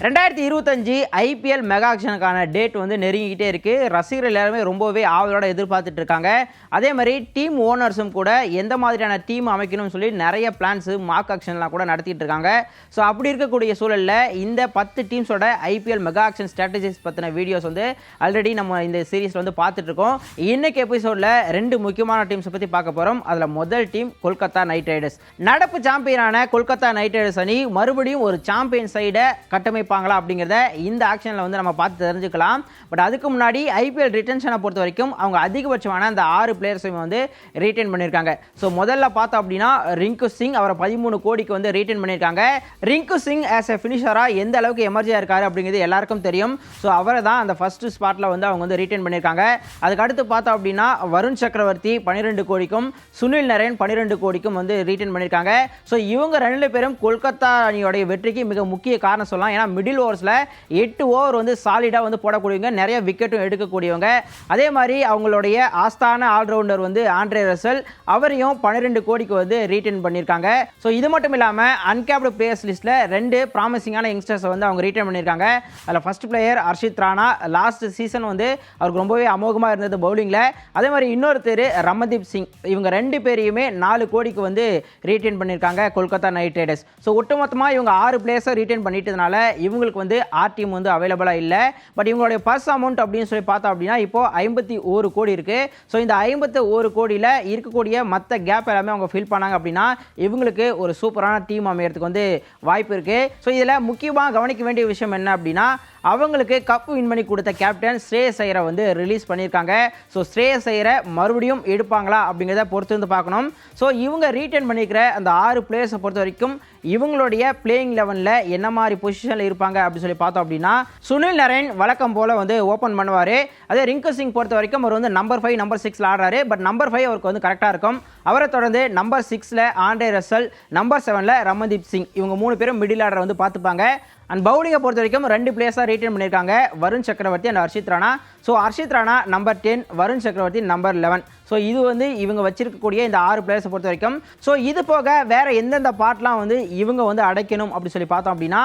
2025 IPL mega ஆக்ஷனுக்கான date வந்து நெருங்கிக்கிட்டே இருக்குது. ரசிகர்கள் எல்லாருமே ரொம்பவே ஆவலோட எதிர்பார்த்துட்டு இருக்காங்க. அதே மாதிரி டீம் ஓனர்ஸும் கூட எந்த மாதிரியான டீம் அமைக்கணும்னு சொல்லி நிறைய பிளான்ஸு மார்க் ஆக்ஷன்லாம் கூட நடத்திட்டு இருக்காங்க. ஸோ அப்படி இருக்கக்கூடிய சூழலில் இந்த 10 டீம்ஸோட ஐபிஎல் மெகா ஆக்ஷன் ஸ்ட்ராட்டஜிஸ் பற்றின வீடியோஸ் வந்து ஆல்ரெடி நம்ம இந்த சீரீஸில் வந்து பார்த்துட்டு இருக்கோம். இன்னைக்கு எபிசோடில் 2 முக்கியமான டீம்ஸை பற்றி பார்க்க போகிறோம். அதில் முதல் டீம் கொல்கத்தா நைட் ரைடர்ஸ். நடப்பு சாம்பியனான கொல்கத்தா நைட் ரைடர்ஸ் அணி மறுபடியும் ஒரு சாம்பியன் சைடை கட்டமைப்பாங்களா அப்படிங்கிறத இந்த ஆக்ஷனில் வந்து நம்ம பார்த்து தெரிஞ்சுக்கலாம். பட் அதுக்கு முன்னாடி ஐபிஎல் ரிட்டன்ஷனை பொறுத்த வரைக்கும் அவங்க அதிகபட்சமான அந்த 6 பிளேயர்ஸையும் வந்து ரீட்டைன் பண்ணியிருக்காங்க. ஸோ முதல்ல பார்த்தோம் அப்படின்னா ரிங்கு சிங் அவரை 13 கோடிக்கு வந்து ரீட்டைன் பண்ணியிருக்காங்க. ரிங்கு சிங் ஆஸ் எ ஃபினிஷராக எந்த அளவுக்கு எமர்ஜியாக இருக்காரு அப்படிங்கிறது எல்லாருக்கும் தெரியும். ஸோ அவரை தான் அந்த ஃபர்ஸ்ட் ஸ்பாட்டில் வந்து அவங்க வந்து ரீட்டைன் பண்ணியிருக்காங்க. அதுக்கு அடுத்து பார்த்தோம் அப்படின்னா வருண் சக்கரவர்த்தி 12 கோடிக்கும் சுனில் நரேன் 12 கோடிக்கும் வந்து ரீட்டைன் பண்ணியிருக்காங்க. ஸோ இவங்க 2 பேரும் கொல்கத்தா அணியோடைய வெற்றிக்கு மிக முக்கிய காரணம் சொல்லலாம். ஏன்னா மிடில் ஓவர்ஸில் 8 ஓவர் வந்து சாலிடாக வந்து போடக்கூடியவங்க, நிறைய விக்கெட்டும் எடுக்கக்கூடியவங்க. அதே மாதிரி அவங்களுடைய ஆஸ்தான ஆல்ரவுண்டர் வந்து ஆண்ட்ரே ரசல், அவரையும் 12 கோடிக்கு வந்து ரீட்டைன் பண்ணியிருக்காங்க. ஸோ இது மட்டும் இல்லாமல் அன்கேப்டு பிளேயர்ஸ் லிஸ்ட்டில் 2 ப்ராமிசிங்கான யங்ஸ்டர்ஸை வந்து அவங்க ரீட்டைன் பண்ணியிருக்காங்க. அதில் first player Harshit Rana. Last season வந்து அவருக்கு ரொம்பவே அமோகமாக இருந்தது பவுலிங்கில். அதே மாதிரி இன்னொருத்தர் ரமன்தீப் சிங். இவங்க 2 பேரையுமே 4 கோடிக்கு வந்து ரீட்டைன் பண்ணியிருக்காங்க கொல்கத்தா நைட் ரைடர்ஸ். ஸோ ஒட்டுமொத்தமாக இவங்க 6 பிளேயர்ஸை ரீட்டைன் பண்ணிட்டதுனால இவங்களுக்கு வந்து ஆர் டீம் வந்து அவைலபிளாக இல்லை. பட் இவங்களுடைய பர்ஸ் அமௌண்ட் அப்படின்னு சொல்லி பார்த்தோம் அப்படின்னா இப்போ 51 கோடி இருக்குது. ஸோ இந்த 51 கோடியில் இருக்கக்கூடிய மற்ற கேப் எல்லாமே அவங்க ஃபில் பண்ணாங்க அப்படின்னா இவங்களுக்கு ஒரு சூப்பரான டீம் அமையறதுக்கு வந்து வாய்ப்பு இருக்குது. ஸோ இதில் முக்கியமாக கவனிக்க வேண்டிய விஷயம் என்ன அப்படின்னா அவங்களுக்கு கப் வின் பண்ணி கொடுத்த கேப்டன் ஸ்ரேயஸ் ஐயரை வந்து ரிலீஸ் பண்ணியிருக்காங்க. ஸோ ஸ்ரேயஸ் ஐயரை மறுபடியும் எடுப்பாங்களா அப்படிங்கிறத பொறுத்து வந்து பார்க்கணும். ஸோ இவங்க ரீட்டைன் பண்ணிக்கிற அந்த 6 பிளேயர்ஸை பொறுத்த வரைக்கும் இவங்களுடைய பிளேயிங் லெவனில் என்ன மாதிரி பொசிஷனில் இருப்பாங்க அப்படின்னு சொல்லி பார்த்தோம் அப்படின்னா சுனில் நரேன் வழக்கம் போல் வந்து ஓப்பன் பண்ணுவார். அதே ரிங்கு சிங் பொறுத்த வரைக்கும் அவர் வந்து நம்பர் 5 நம்பர் 6 ஆடுறாரு. பட் நம்பர் 5 அவருக்கு வந்து கரெக்டாக இருக்கும். அவரை தொடர்ந்து number 6 Andre Russell, number 7 Ramandeep Singh, இவங்க 3 பேரும் மிடில் ஆர்டரை வந்து பார்த்துப்பாங்க. அண்ட் பவுலிங்கை பொறுத்த வரைக்கும் 2 பிளேயர்ஸாக ரீட்டைன் பண்ணியிருக்காங்க, வருண் சக்கரவர்த்தி and Harshit Rana. So Harshit Rana number 10, Varun சக்கரவர்த்தி நம்பர் 11. ஸோ இது வந்து இவங்க வச்சிருக்கக்கூடிய இந்த 6 பிளேயர்ஸை பொறுத்த வரைக்கும். ஸோ இது போக வேற எந்தெந்த பார்ட்லாம் வந்து இவங்க வந்து அடைக்கணும் அப்படின்னு சொல்லி பார்த்தோம் அப்படின்னா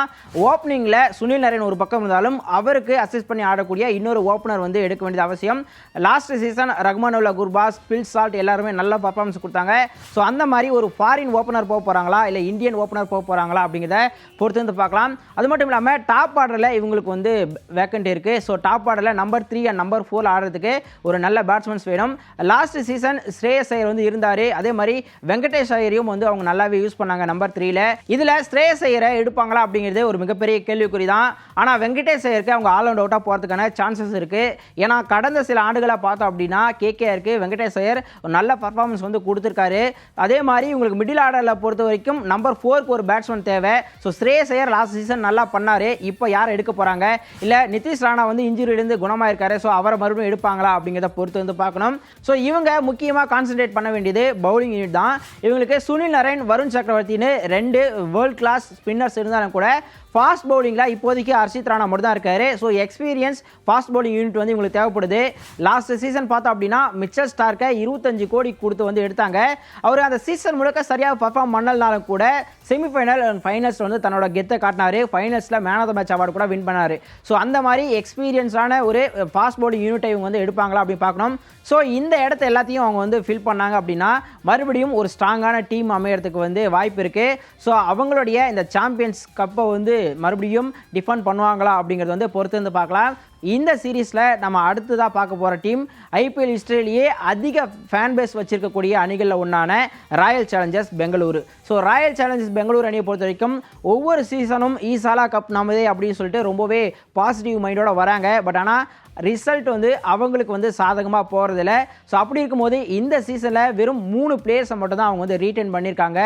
ஓப்பனிங்கில் சுனில் நரேன் ஒரு பக்கம் இருந்தாலும் அவருக்கு அசிஸ்ட் பண்ணி ஆடக்கூடிய இன்னொரு ஓப்பனர் வந்து எடுக்க வேண்டியது அவசியம். Last season Rahmanullah Gurbaz, bill salt எல்லாருமே நல்ல பர்ஃபார்மன்ஸ் கொடுத்தாங்க. ஸோ அந்த மாதிரி ஒரு ஃபாரின் ஓப்பனர் போக போகிறாங்களா இல்லை இந்தியன் ஓப்பனர் போக போகிறாங்களா அப்படிங்கிறத பொறுத்து வந்து பார்க்கலாம். அது மட்டும் இல்லாமல் டாப் ஆர்டரில் இவங்களுக்கு வந்து வேக்கண்ட் இருக்குது. ஸோ டாப் ஆர்டரில் நம்பர் 3 அண்ட் நம்பர் 4 ஆடுறதுக்கு ஒரு நல்ல பேட்ஸ்மேன்ஸ் வேணும். லாஸ்ட் சீசன் ஸ்ரேயஸ் ஐயர் வந்து இருந்தார். அதே மாதிரி வெங்கடேஷ் ஐயரையும் வந்து அவங்க நல்லாவே யூஸ் பண்ணாங்க நம்பர் 3ல. இதில் ஸ்ரேயஸ் ஐயரை எடுப்பாங்களா அப்படிங்கிறது ஒரு மிகப்பெரிய கேள்விக்குறி தான். ஆனால் வெங்கடேஷ் ஐயருக்கு அவங்க ஆல் அவுட் அவுட்டாக போகிறதுக்கான சான்சஸ் இருக்குது. ஏன்னா கடந்த சில ஆண்டுகளாக பார்த்தோம் அப்படின்னா கேகேஆருக்கு வெங்கடேஷ் ஐயர் ஒரு நல்ல பர்ஃபார்மன்ஸ் வந்து கொடுத்துருக்காரு. அதே மாதிரி உங்களுக்கு மிடில் ஆர்டரில் பொறுத்த வரைக்கும் நம்பர் 4க்கு ஒரு பேட்ஸ்மேன் தேவை. ஸோ ஸ்ரேயஸ் ஐயர் லாஸ்ட் சீசன் நல்லா பண்ணார். இப்போ யார் எடுக்க போகிறாங்க? இல்லை நிதிஷ் ராணா வந்து இன்ஜுரியிலிருந்து குணமாயிருக்காரு. ஸோ அவரை மறுபடியும் எடுப்பாங்களா அப்படிங்கிறத பொறுத்து வந்து பார்க்கணும். ஸோ இவங்க முக்கியமாக கான்சென்ட்ரேட் பண்ண வேண்டியது பவுலிங் யூனிட் தான். இவங்களுக்கு சுனில் நரேன், வருண் சக்கரவர்த்தின்னு 2 வேர்ல்ட் கிளாஸ் ஸ்பின்னர்ஸ் இருந்தாலும் கூட ஃபாஸ்ட் பவுலிங்கில் இப்போதைக்கு ஹர்ஷித் ராணா மட்டும் தான் இருக்காரு. So experience fast bowling unit வந்து இவங்களுக்கு தேவைப்படுது. லாஸ்ட் சீசன் பார்த்தோம் அப்படின்னா மிச்சல் ஸ்டார்க்கை 25 கோடி கொடுத்து வந்து எடுத்தாங்க. அவர் அந்த சீசன் முழுக்க சரியாக பர்ஃபார்ம் பண்ணலனாலும் கூட செமிஃபைனல் அண்ட் ஃபைனல்ஸ் வந்து தன்னோட கெத்தை காட்டினார். ஃபைனல்ஸில் man of the match award கூட வின் பண்ணார். ஸோ அந்த மாதிரி எக்ஸ்பீரியன்ஸான ஒரு ஃபாஸ்ட் பவுலிங் யூனிட்டை இவங்க வந்து எடுப்பாங்களா அப்படின்னு பார்க்கணும். ஸோ இந்த இடத்த எல்லாத்தையும் அவங்க வந்து ஃபில் பண்ணாங்க அப்படின்னா மறுபடியும் ஒரு ஸ்ட்ராங்கான டீம் அமையறதுக்கு வந்து வாய்ப்பு இருக்குது. ஸோ அவங்களுடைய இந்த சாம்பியன்ஸ் கப்பை வந்து மறுபடியும் டிஃபெண்ட் பண்ணுவாங்களா அப்படிங்கிறது வந்து பொறுத்து வந்து பார்க்கலாம். இந்த சீரீஸில் நம்ம அடுத்ததாக பார்க்க போகிற டீம் ஐபிஎல் ஹிஸ்டரியிலேயே அதிக ஃபேன் பேஸ் வச்சிருக்கக்கூடிய அணிகளில் ஒன்றான royal challengers Bengaluru. So royal challengers Bangalore அணியை பொறுத்த வரைக்கும் ஒவ்வொரு சீசனும் ஈசாலா கப் நமதே அப்படின்னு சொல்லிட்டு ரொம்பவே பாசிட்டிவ் மைண்டோட வராங்க. பட் ஆனால் ரிசல்ட் வந்து அவங்களுக்கு வந்து சாதகமாக போகிறதில்ல. ஸோ அப்படி இருக்கும்போது இந்த சீசனில் வெறும் 3 பிளேயர்ஸை மட்டும் தான் அவங்க வந்து ரீட்டைன் பண்ணியிருக்காங்க.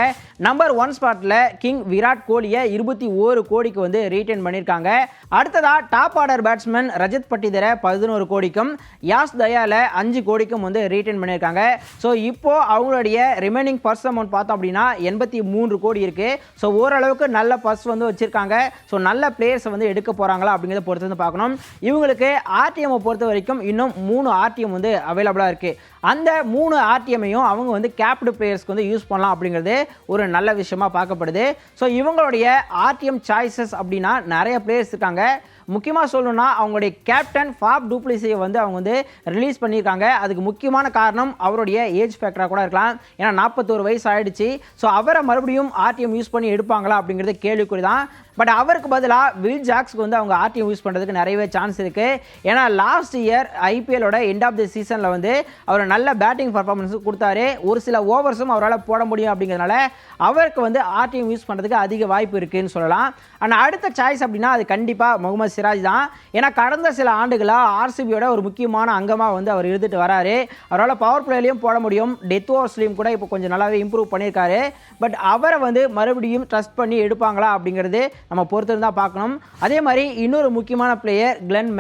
நம்பர் 1 ஸ்பாட்டில் கிங் விராட் கோலியை 21 கோடிக்கு வந்து ரீட்டைன் பண்ணியிருக்காங்க. அடுத்ததாக டாப் ஆர்டர் பேட்ஸ்மேன் ரஜத் பட்டிதரை 11 கோடிக்கும் யாஸ் தயால 5 கோடிக்கும் வந்து ரீட்டைன் பண்ணியிருக்காங்க. ஸோ இப்போ அவங்களுடைய ரிமைனிங் பர்ஸ் அமௌண்ட் பார்த்தோம் அப்படின்னா 83 கோடி இருக்குது. ஸோ ஓரளவுக்கு நல்ல பர்ஸ் வந்து வச்சுருக்காங்க. ஸோ நல்ல பிளேயர்ஸை வந்து எடுக்க போகிறாங்களா அப்படிங்கிறத பொறுத்து வந்து பார்க்கணும். இவங்களுக்கு ஆர்டி ஆர்டிஎம்மை பொறுத்த வரைக்கும் இன்னும் 3 ஆர்டிஎம் வந்து அவைலபிளாக இருக்குது. அந்த 3 ஆர்டிஎம்மையும் அவங்க வந்து கேப்டு பிளேயர்ஸ்க்கு வந்து யூஸ் பண்ணலாம் அப்படிங்கிறது ஒரு நல்ல விஷயமா பார்க்கப்படுது. ஸோ இவங்களுடைய ஆர்டிஎம் சாய்ஸஸ் அப்படின்னா நிறைய பிளேயர்ஸ் இருக்காங்க. முக்கியமாக சொல்லணும்னா அவங்களுடைய கேப்டன் ஃபாப் டு பிளெசிஸை வந்து அவங்க வந்து ரிலீஸ் பண்ணியிருக்காங்க. அதுக்கு முக்கியமான காரணம் அவருடைய ஏஜ் ஃபேக்டராக கூட இருக்கலாம். ஏன்னா 41 வயசு ஆயிடுச்சு. ஸோ அவரை மறுபடியும் ஆர்டிஎம் யூஸ் பண்ணி எடுப்பாங்களா அப்படிங்கிறது கேள்விக்குறி தான். பட் அவருக்கு பதிலாக வில் ஜாக்ஸ்க்கு வந்து அவங்க ஆர்டிஎம் யூஸ் பண்ணுறதுக்கு நிறையவே சான்ஸ் இருக்குது. ஏன்னா லாஸ்ட் இயர் ஐபிஎலோட எண்ட் ஆஃப் தி சீசனில் வந்து அவர் நல்ல பேட்டிங் பர்ஃபார்மன்ஸ் கொடுத்தாரு. ஒரு சில ஓவர்ஸும் அவரால் போட முடியும் அப்படிங்கிறதுனால அவருக்கு வந்து ஆர்டிஎம் யூஸ் பண்ணுறதுக்கு அதிக வாய்ப்பு இருக்குதுன்னு சொல்லலாம். ஆனால் அடுத்த சாய்ஸ் அப்படின்னா அது கண்டிப்பாக முகமது சிராஜ் தான். ஏன்னா கடந்த சில ஆண்டுகளாக ஆர்சிபியோட ஒரு முக்கியமான அங்கமாக வந்து அவர் இருந்துட்டு வராரு. அவரால் பவர் பிளேலையும் போட முடியும், டெத் ஓவர்ஸ்லையும் கூட இப்போ கொஞ்சம் நல்லாவே இம்ப்ரூவ் பண்ணியிருக்காரு. பட் அவரை வந்து மறுபடியும் ட்ரஸ்ட் பண்ணி எடுப்பாங்களா அப்படிங்கிறது நம்ம பொறுத்திருந்தா பார்க்கணும். அதே மாதிரி இன்னொரு முக்கியமான பிளேயர் கிளென்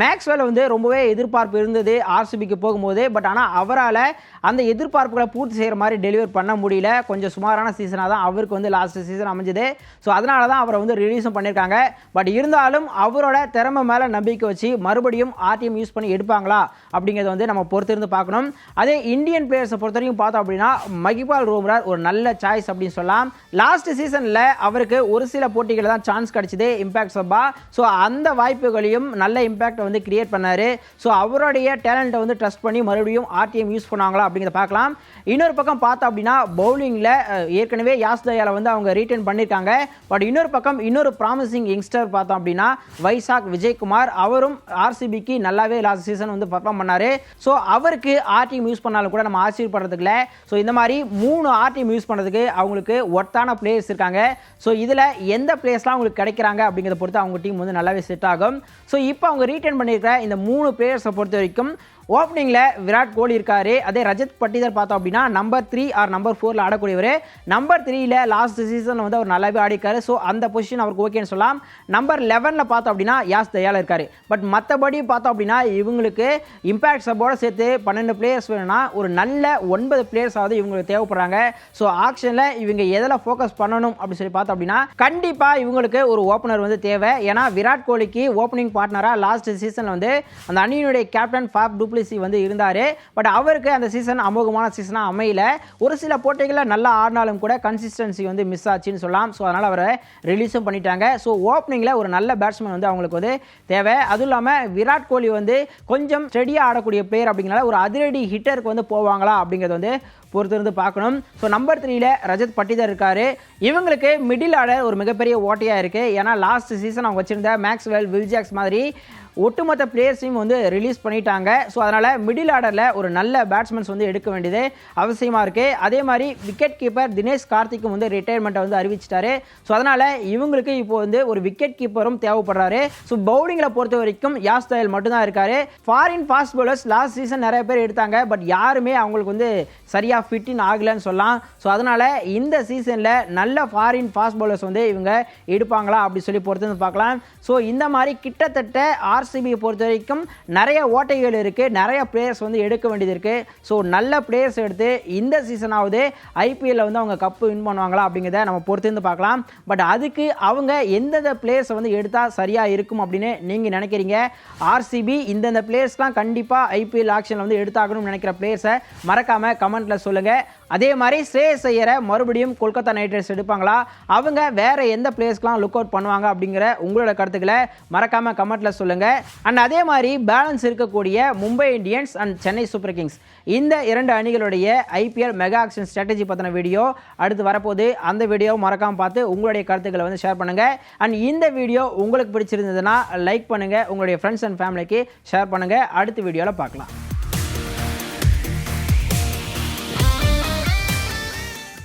மேக்ஸ்வெல் வந்து ரொம்பவே எதிர்பார்ப்பு இருந்தது ஆர்சிபிக்கு போகும்போது. பட் ஆனால் அவரால் அந்த எதிர்பார்ப்புகளை பூர்த்தி செய்கிற மாதிரி டெலிவர் பண்ண முடியல. கொஞ்சம் சுமாரான சீசனாக தான் அவருக்கு வந்து லாஸ்ட் சீசன் அமைஞ்சது. ஸோ அதனால தான் அவரை வந்து ரிலீஸும் பண்ணியிருக்காங்க. பட் இருந்தாலும் அவரோட திறமை மேலே நம்பிக்கை வச்சு மறுபடியும் ஆர்டிஎம் யூஸ் பண்ணி எடுப்பாங்களா அப்படிங்கிறத வந்து நம்ம பொறுத்திருந்து பார்க்கணும். அதே இந்தியன் பிளேயர்ஸை பொறுத்த வரைக்கும் பார்த்தோம் அப்படின்னா மகிபால் ரோம்ரார் ஒரு நல்ல சாய்ஸ் அப்படின்னு சொல்லலாம். லாஸ்ட் சீசனில் அவருக்கு ஒரு சில போட்டிகளில் தான் சான்ஸ் கிடைச்சிது இம்பாக்ட் சப்பா. ஸோ அந்த வாய்ப்புகளையும் நல்ல இம்பாக்டை வந்து கிரியேட் பண்ணார். ஸோ அவருடைய டேலண்ட்டை வந்து ட்ரஸ்ட் பண்ணி மறுபடியும் ஆர்டிஎம் யூஸ் பண்ணுவாங்களா அப்படிங்கிறத பார்க்கலாம். இன்னொரு பக்கம் பார்த்தோம் அப்படின்னா பவுலிங்கில் ஏற்கனவே யாஸ் தயாலை வந்து அவங்க ரீட்டைன் பண்ணியிருக்காங்க. பட் இன்னொரு பக்கம் இன்னொரு ப்ராமிசிங் யங்ஸ்டர் பார்த்தோம் அப்படின்னா வைசாக் விஜயகுமார். அவரும் ஆர்சிபிக்கு நல்லாவே லாஸ்ட் சீசன் வந்து பர்ஃபார்ம் பண்ணார். ஸோ அவருக்கு ஆர்டிஎம் யூஸ் பண்ணாலும் கூட நம்ம ஆச்சரியப்படுறதுக்குல. ஸோ இந்த மாதிரி 3 ஆர்டிஎம் யூஸ் பண்ணுறதுக்கு அவங்களுக்கு ஒர்த்தான பிளேயர்ஸ் இருக்காங்க. ஸோ இதில் எந்த பிளேயர்ஸ்லாம் அவங்களுக்கு கிடைக்கிறாங்க அப்படிங்கிறத பொறுத்து அவங்க டீம் வந்து நல்லாவே செட் ஆகும். ஸோ இப்போ அவங்க ரீட்டைன் பண்ணியிருக்கிற இந்த 3 பிளேயர்ஸை பொறுத்த வரைக்கும் ஓப்பனிங்கில் விராட் கோலி இருக்காரு. அதே ரஜத் பட்டிதர் பார்த்தோம் அப்படின்னா நம்பர் 3 ஆர் நம்பர் 4 ஆடக்கூடியவர். நம்பர் 3ல் லாஸ்ட் சீசனில் வந்து அவர் நல்லாவே ஆடிக்காரு. ஸோ அந்த பொசிஷன் அவருக்கு ஓகேன்னு சொல்லலாம். நம்பர் 11ல் பார்த்தோம் அப்படின்னா யாஸ் தயால் இருக்காரு. பட் மற்றபடி பார்த்தோம் அப்படின்னா இவங்களுக்கு இம்பாக்ட் சப்போட சேர்த்து 12 பிளேயர்ஸ் வேணும்னா ஒரு நல்ல 9 பிளேயர்ஸாவது இவங்களுக்கு தேவைப்படுறாங்க. ஸோ ஆக்ஷனில் இவங்க எதில் ஃபோக்கஸ் பண்ணணும் அப்படின்னு சொல்லி பார்த்தோம் அப்படின்னா கண்டிப்பாக இவங்களுக்கு ஒரு ஓப்பனர் வந்து தேவை. ஏன்னா விராட் கோலிக்கு ஓப்பனிங் பார்ட்னராக லாஸ்ட் சீசனில் வந்து அந்த அணியினுடைய கேப்டன் ஃபாப் டு பிளெசி வந்து இருந்தார். பட் அவருக்கு அந்த சீசன் அமோகமான சீசனாக அமையல. ஒரு சில போட்டிகளில் நல்லா ஆடினாலும் கூட கன்சிஸ்டன்சி வந்து மிஸ் ஆச்சுன்னு சொல்லலாம். ஸோ அதனால் அவரை ரிலீஸும் பண்ணிட்டாங்க. ஸோ ஓப்பனிங்கில் ஒரு நல்ல பேட்ஸ்மேன் வந்து அவங்களுக்கு வந்து தேவை. அதுவும் இல்லாமல் விராட் கோலி வந்து கொஞ்சம் ஸ்டெடியாக ஆடக்கூடிய பிளேயர் அப்படிங்கிறனால ஒரு அதிரடி ஹிட்டருக்கு வந்து போவாங்களா அப்படிங்கிறது வந்து பொறுத்திருந்து பார்க்கணும். ஸோ நம்பர் 3ல் ரஜத் பட்டிதர் இருக்காரு. இவங்களுக்கு மிடில் ஆர்டர் ஒரு மிகப்பெரிய ஓட்டையாக இருக்குது. ஏன்னா லாஸ்ட் சீசன் அவங்க வச்சிருந்த மேக்ஸ்வெல் வில் ஜாக்ஸ் மாதிரி ஒட்டுமொத்த பிளேயர்ஸையும் வந்து ரிலீஸ் பண்ணிட்டாங்க. ஸோ அதனால் மிடில் ஆர்டரில் ஒரு நல்ல பேட்ஸ்மேன்ஸ் வந்து எடுக்க வேண்டியது அவசியமாக இருக்குது. அதே மாதிரி விக்கெட் கீப்பர் தினேஷ் கார்த்திக்கும் வந்து ரிட்டையர்மெண்ட்டை வந்து அறிவிச்சிட்டாரு. ஸோ அதனால் இவங்களுக்கு இப்போ வந்து ஒரு விக்கெட் கீப்பரும் தேவைப்படுறாரு. ஸோ பவுலிங்கில் பொறுத்த வரைக்கும் யாஸ் தயால் மட்டும்தான் இருக்காரு. Foreign fast bowlers last season நிறைய பேர் எடுத்தாங்க. பட் யாருமே அவங்களுக்கு வந்து சரியாக ஃபிட்டின் ஆகலைன்னு சொல்லலாம். ஸோ அதனால் இந்த சீசனில் நல்ல ஃபாரின் ஃபாஸ்ட் பவுலர்ஸ் வந்து இவங்க எடுப்பாங்களா அப்படி சொல்லி பொறுத்து வந்து பார்க்கலாம். ஸோ இந்த மாதிரி கிட்டத்தட்ட ஆர்சிபியை பொறுத்த வரைக்கும் நிறைய ஓட்டைகள் இருக்குது, நிறைய பிளேயர்ஸ் வந்து எடுக்க வேண்டியது இருக்குது. ஸோ நல்ல பிளேயர்ஸ் எடுத்து இந்த சீசனாவது ஐபிஎல்ல வந்து அவங்க கப்பு வின் பண்ணுவாங்களா அப்படிங்கிறத நம்ம பொறுத்திருந்து பார்க்கலாம். பட் அதுக்கு அவங்க எந்தெந்த பிளேயர்ஸை வந்து எடுத்தால் சரியாக இருக்கும் அப்படின்னு நீங்கள் நினைக்கிறீங்க? ஆர்சிபி இந்தந்த பிளேயர்ஸ்லாம் கண்டிப்பாக ஐபிஎல் ஆக்ஷனில் வந்து எடுத்தாகணும்னு நினைக்கிற பிளேயர்ஸை மறக்காமல் கமெண்ட்டில் சொல்லுங்கள். அதே மாதிரி ஸ்ரேயஸ் ஐயரை மறுபடியும் கொல்கத்தா நைட் ரைடர்ஸ் எடுப்பாங்களா, அவங்க வேறு எந்த பிளேயர்ஸ்க்கெலாம் லுக் அவுட் பண்ணுவாங்க அப்படிங்கிற உங்களோட கருத்துக்களை மறக்காமல் கமெண்ட்டில் சொல்லுங்கள். அண்ட் அதே மாதிரி பேலன்ஸ் இருக்கக்கூடிய Mumbai Indians and Chennai super Kings இந்த 2 அணிகளுடைய ஐபிஎல் மெகா ஆக்ஷன் ஸ்ட்ராட்டஜி பற்றின வீடியோ அடுத்து வரப்போது. அந்த வீடியோவை மறக்காமல் பார்த்து உங்களுடைய கருத்துக்களை வந்து ஷேர் பண்ணுங்கள். அண்ட் இந்த வீடியோ உங்களுக்கு பிடிச்சிருந்ததுன்னா லைக் பண்ணுங்கள், உங்களுடைய ஃப்ரெண்ட்ஸ் அண்ட் ஃபேமிலிக்கு ஷேர் பண்ணுங்கள். அடுத்த வீடியோவில் பார்க்கலாம்.